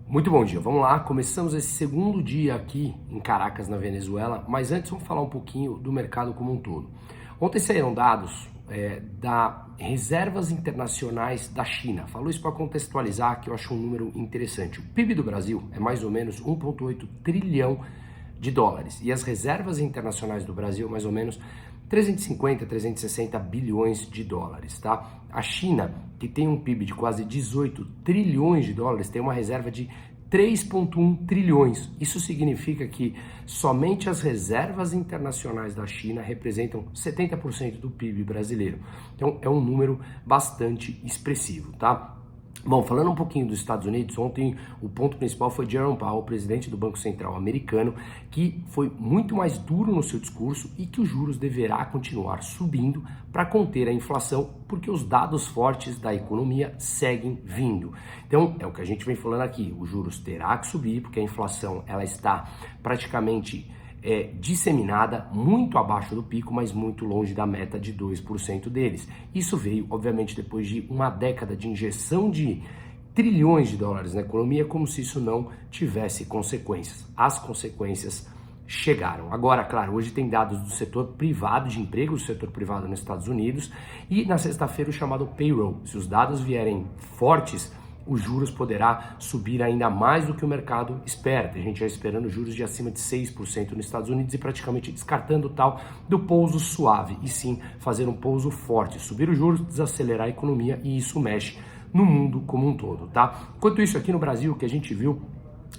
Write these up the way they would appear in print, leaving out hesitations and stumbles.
Muito bom dia, vamos lá, começamos esse segundo dia aqui em Caracas, na Venezuela, mas antes vamos falar um pouquinho do mercado como um todo. Ontem saíram dados da reservas internacionais da China, falou isso para contextualizar que eu acho um número interessante. O PIB do Brasil é mais ou menos 1,8 trilhão de dólares e as reservas internacionais do Brasil mais ou menos 350, 360 bilhões de dólares, tá? A China, que tem um PIB de quase 18 trilhões de dólares, tem uma reserva de 3,1 trilhões. Isso significa que somente as reservas internacionais da China representam 70% do PIB brasileiro. Então é um número bastante expressivo, tá? Bom, falando um pouquinho dos Estados Unidos, ontem o ponto principal foi Jerome Powell, presidente do Banco Central americano, que foi muito mais duro no seu discurso e que os juros deverá continuar subindo para conter a inflação, porque os dados fortes da economia seguem vindo. Então, é o que a gente vem falando aqui, os juros terá que subir, porque a inflação ela está praticamente disseminada, muito abaixo do pico, mas muito longe da meta de 2% deles. Isso veio, obviamente, depois de uma década de injeção de trilhões de dólares na economia, como se isso não tivesse consequências. As consequências chegaram. Agora, claro, hoje tem dados do setor privado de emprego, do setor privado nos Estados Unidos, e na sexta-feira o chamado payroll. Se os dados vierem fortes, os juros poderá subir ainda mais do que o mercado espera. Tem gente já esperando juros de acima de 6% nos Estados Unidos e praticamente descartando o tal do pouso suave, e sim fazer um pouso forte, subir os juros, desacelerar a economia, e isso mexe no mundo como um todo, tá? Enquanto isso, aqui no Brasil, o que a gente viu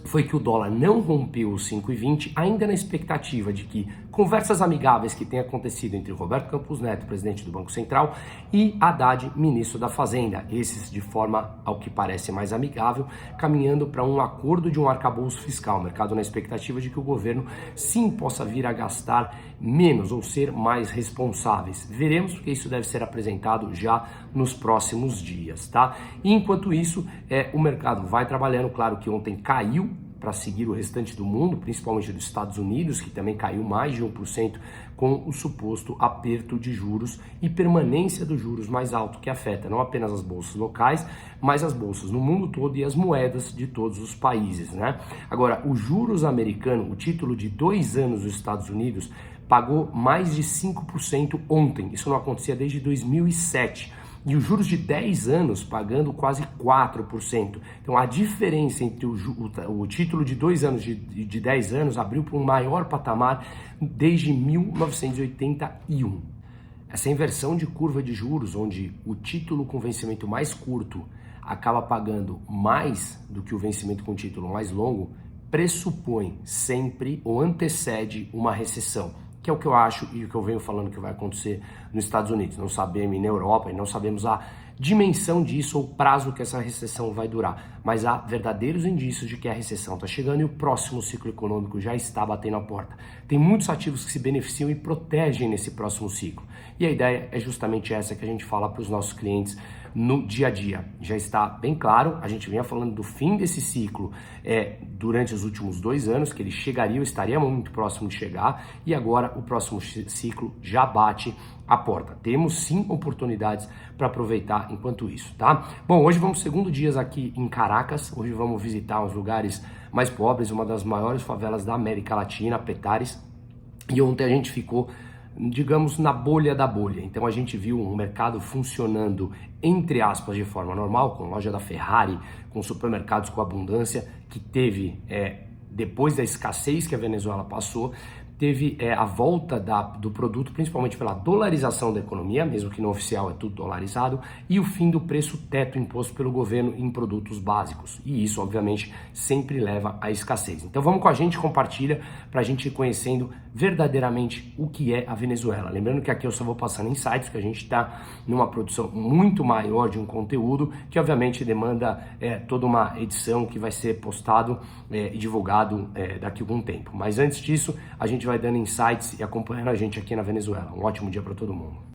foi que o dólar não rompeu os 5,20, ainda na expectativa de que conversas amigáveis que têm acontecido entre Roberto Campos Neto, presidente do Banco Central, e Haddad, ministro da Fazenda, esses de forma, ao que parece, mais amigável, caminhando para um acordo de um arcabouço fiscal, mercado na expectativa de que o governo sim possa vir a gastar menos ou ser mais responsáveis. Veremos, porque isso deve ser apresentado já nos próximos dias, tá? E enquanto isso, o mercado vai trabalhando, claro que ontem caiu para seguir o restante do mundo, principalmente dos Estados Unidos, que também caiu mais de 1% com o suposto aperto de juros e permanência dos juros mais alto, que afeta não apenas as bolsas locais, mas as bolsas no mundo todo e as moedas de todos os países, né? Agora, os juros americanos, o título de 2 anos dos Estados Unidos, pagou mais de 5% ontem. Isso não acontecia desde 2007. E os juros de 10 anos pagando quase 4%. Então a diferença entre o título de 2 anos de 10 anos abriu para um maior patamar desde 1981. Essa inversão de curva de juros, onde o título com vencimento mais curto acaba pagando mais do que o vencimento com título mais longo, pressupõe sempre ou antecede uma recessão, que é o que eu acho e o que eu venho falando que vai acontecer nos Estados Unidos. Não sabemos, e na Europa, e não sabemos a dimensão disso ou o prazo que essa recessão vai durar, mas há verdadeiros indícios de que a recessão está chegando e o próximo ciclo econômico já está batendo a porta. Tem muitos ativos que se beneficiam e protegem nesse próximo ciclo. E a ideia é justamente essa que a gente fala para os nossos clientes no dia a dia. Já está bem claro, a gente vinha falando do fim desse ciclo durante os últimos 2 anos, que ele chegaria ou estaria muito próximo de chegar, e agora o próximo ciclo já bate a porta. Temos sim oportunidades para aproveitar enquanto isso, tá? Bom, hoje vamos segundo dia aqui em Caracas, hoje vamos visitar os lugares mais pobres, uma das maiores favelas da América Latina, Petare, e ontem a gente ficou, digamos, na bolha da bolha. Então a gente viu um mercado funcionando, entre aspas, de forma normal, com loja da Ferrari, com supermercados com abundância, que teve, depois da escassez que a Venezuela passou, teve a volta do produto, principalmente pela dolarização da economia, mesmo que no oficial é tudo dolarizado, e o fim do preço teto imposto pelo governo em produtos básicos. E isso, obviamente, sempre leva à escassez. Então vamos com a gente, compartilha, para a gente ir conhecendo verdadeiramente o que é a Venezuela. Lembrando que aqui eu só vou passando insights, que a gente está numa produção muito maior de um conteúdo, que obviamente demanda toda uma edição que vai ser postado e divulgado daqui a algum tempo. Mas antes disso, a gente vai dando insights e acompanhando a gente aqui na Venezuela. Um ótimo dia para todo mundo.